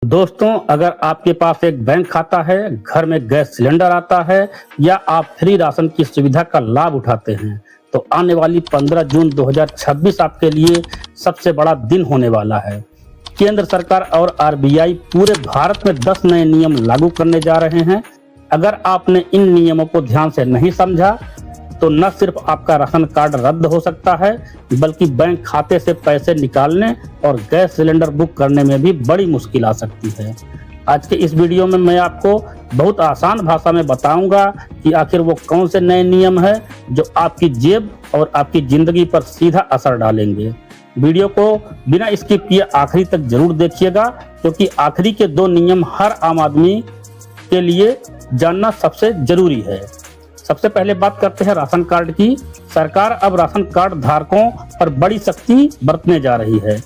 दोस्तों, अगर आपके पास एक बैंक खाता है, घर में गैस सिलेंडर आता है या आप फ्री राशन की सुविधा का लाभ उठाते हैं, तो आने वाली 15 जून 2026 आपके लिए सबसे बड़ा दिन होने वाला है। केंद्र सरकार और आरबीआई पूरे भारत में 10 नए नियम लागू करने जा रहे हैं। अगर आपने इन नियमों को ध्यान से नहीं समझा तो न सिर्फ आपका राशन कार्ड रद्द हो सकता है, बल्कि बैंक खाते से पैसे निकालने और गैस सिलेंडर बुक करने में भी बड़ी मुश्किल आ सकती है। आज के इस वीडियो में मैं आपको बहुत आसान भाषा में बताऊंगा कि आखिर वो कौन से नए नियम हैं जो आपकी जेब और आपकी जिंदगी पर सीधा असर डालेंगे। वीडियो को बिना स्किप किए आखिरी तक जरूर देखिएगा, क्योंकि आखिरी के 2 नियम हर आम आदमी के लिए जानना सबसे जरूरी है। सबसे पहले बात करते हैं राशन कार्ड की। सरकार अब राशन कार्ड धारकों पर बड़ी सख्ती बरतने जा रही है।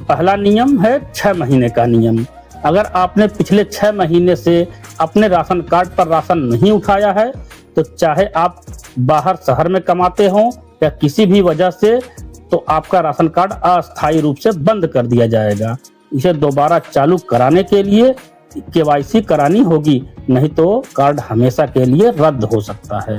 पहला नियम है 6 महीने का नियम। अगर आपने पिछले 6 महीने से अपने राशन कार्ड पर राशन नहीं उठाया है, तो चाहे आप बाहर शहर में कमाते हो या किसी भी वजह से, तो आपका राशन कार्ड अस्थायी रूप से बंद कर दिया जाएगा। इसे दोबारा चालू कराने के लिए केवाईसी करानी होगी, नहीं तो कार्ड हमेशा के लिए रद्द हो सकता है।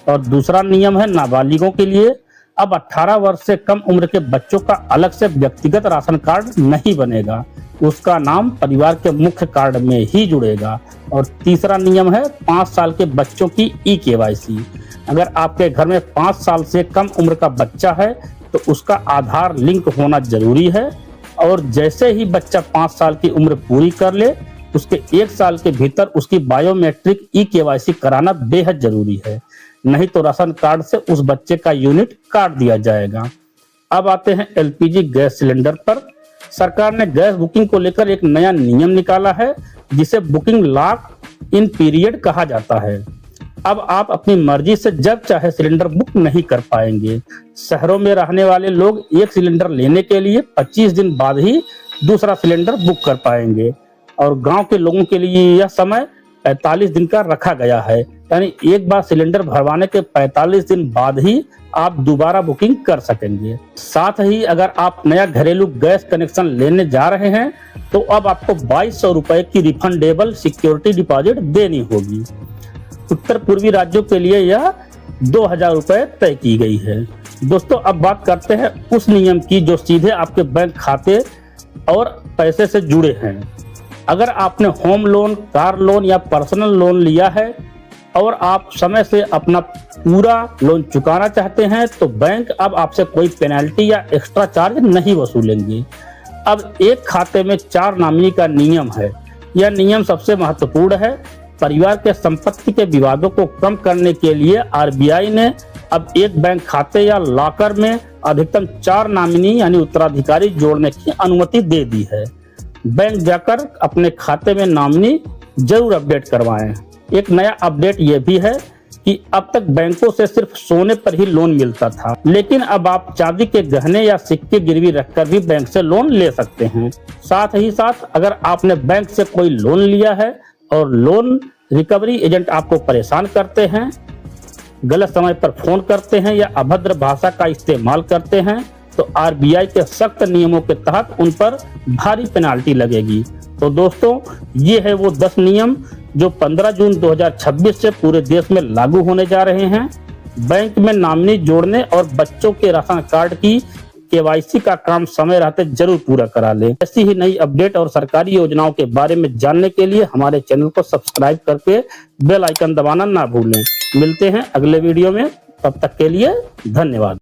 और दूसरा नियम है नाबालिगों के लिए। अब 18 वर्ष से कम उम्र के बच्चों का अलग से व्यक्तिगत राशन कार्ड नहीं बनेगा, उसका नाम परिवार के मुख्य कार्ड में ही जुड़ेगा। और तीसरा नियम है 5 साल के बच्चों की ई-केवाईसी। अगर आपके घर में 5 साल से कम उम्र का बच्चा है तो उसका आधार लिंक होना जरूरी है, और जैसे ही बच्चा 5 साल की उम्र पूरी कर ले, उसके 1 साल के भीतर उसकी बायोमेट्रिक ई-केवाईसी कराना बेहद जरूरी है, नहीं तो राशन कार्ड से उस बच्चे का यूनिट काट दिया जाएगा। अब आते हैं एलपीजी गैस सिलेंडर पर। सरकार ने गैस बुकिंग को लेकर एक नया नियम निकाला है, जिसे बुकिंग लॉक इन पीरियड कहा जाता है। अब आप अपनी मर्जी से जब चाहे सिलेंडर बुक नहीं कर पाएंगे। शहरों में रहने वाले लोग एक सिलेंडर लेने के लिए 25 दिन बाद ही दूसरा सिलेंडर बुक कर पाएंगे, और गांव के लोगों के लिए यह समय 45 दिन का रखा गया है। यानी एक बार सिलेंडर भरवाने के 45 दिन बाद ही आप दोबारा बुकिंग कर सकेंगे। साथ ही अगर आप नया घरेलू गैस कनेक्शन लेने जा रहे हैं, तो अब आपको 2200 रुपए की रिफंडेबल सिक्योरिटी डिपॉजिट देनी होगी। उत्तर पूर्वी राज्यों के लिए यह 2000 रुपए तय की गई है। दोस्तों, अब बात करते हैं उस नियम की जो सीधे आपके बैंक खाते और पैसे से जुड़े हैं। अगर आपने होम लोन, कार लोन या पर्सनल लोन लिया है और आप समय से अपना पूरा लोन चुकाना चाहते हैं, तो बैंक अब आपसे कोई पेनल्टी या एक्स्ट्रा चार्ज नहीं वसूलेंगे। अब एक खाते में 4 नॉमिनी का नियम है। यह नियम सबसे महत्वपूर्ण है। परिवार के संपत्ति के विवादों को कम करने के लिए आरबीआई ने अब एक बैंक खाते या लॉकर में अधिकतम 4 नॉमिनी यानी उत्तराधिकारी जोड़ने की अनुमति दे दी है। बैंक जाकर अपने खाते में नॉमिनी जरूर अपडेट करवाएं। एक नया अपडेट यह भी है कि अब तक बैंकों से सिर्फ सोने पर ही लोन मिलता था, लेकिन अब आप चांदी के गहने या सिक्के गिरवी रखकर भी बैंक से लोन ले सकते हैं। साथ ही साथ अगर आपने बैंक से कोई लोन लिया है और लोन रिकवरी एजेंट आपको परेशान करते हैं, गलत समय पर फोन करते हैं या अभद्र भाषा का इस्तेमाल करते हैं, तो आरबीआई के सख्त नियमों के तहत उन पर भारी पेनाल्टी लगेगी। तो दोस्तों, ये है वो 10 नियम जो 15 जून 2026 से पूरे देश में लागू होने जा रहे हैं। बैंक में नॉमिनी जोड़ने और बच्चों के राशन कार्ड की केवाईसी का काम समय रहते जरूर पूरा करा लें। ऐसी ही नई अपडेट और सरकारी योजनाओं के बारे में जानने के लिए हमारे चैनल को सब्सक्राइब करके बेल आइकन दबाना ना भूलें। मिलते हैं अगले वीडियो में, तब तक के लिए धन्यवाद।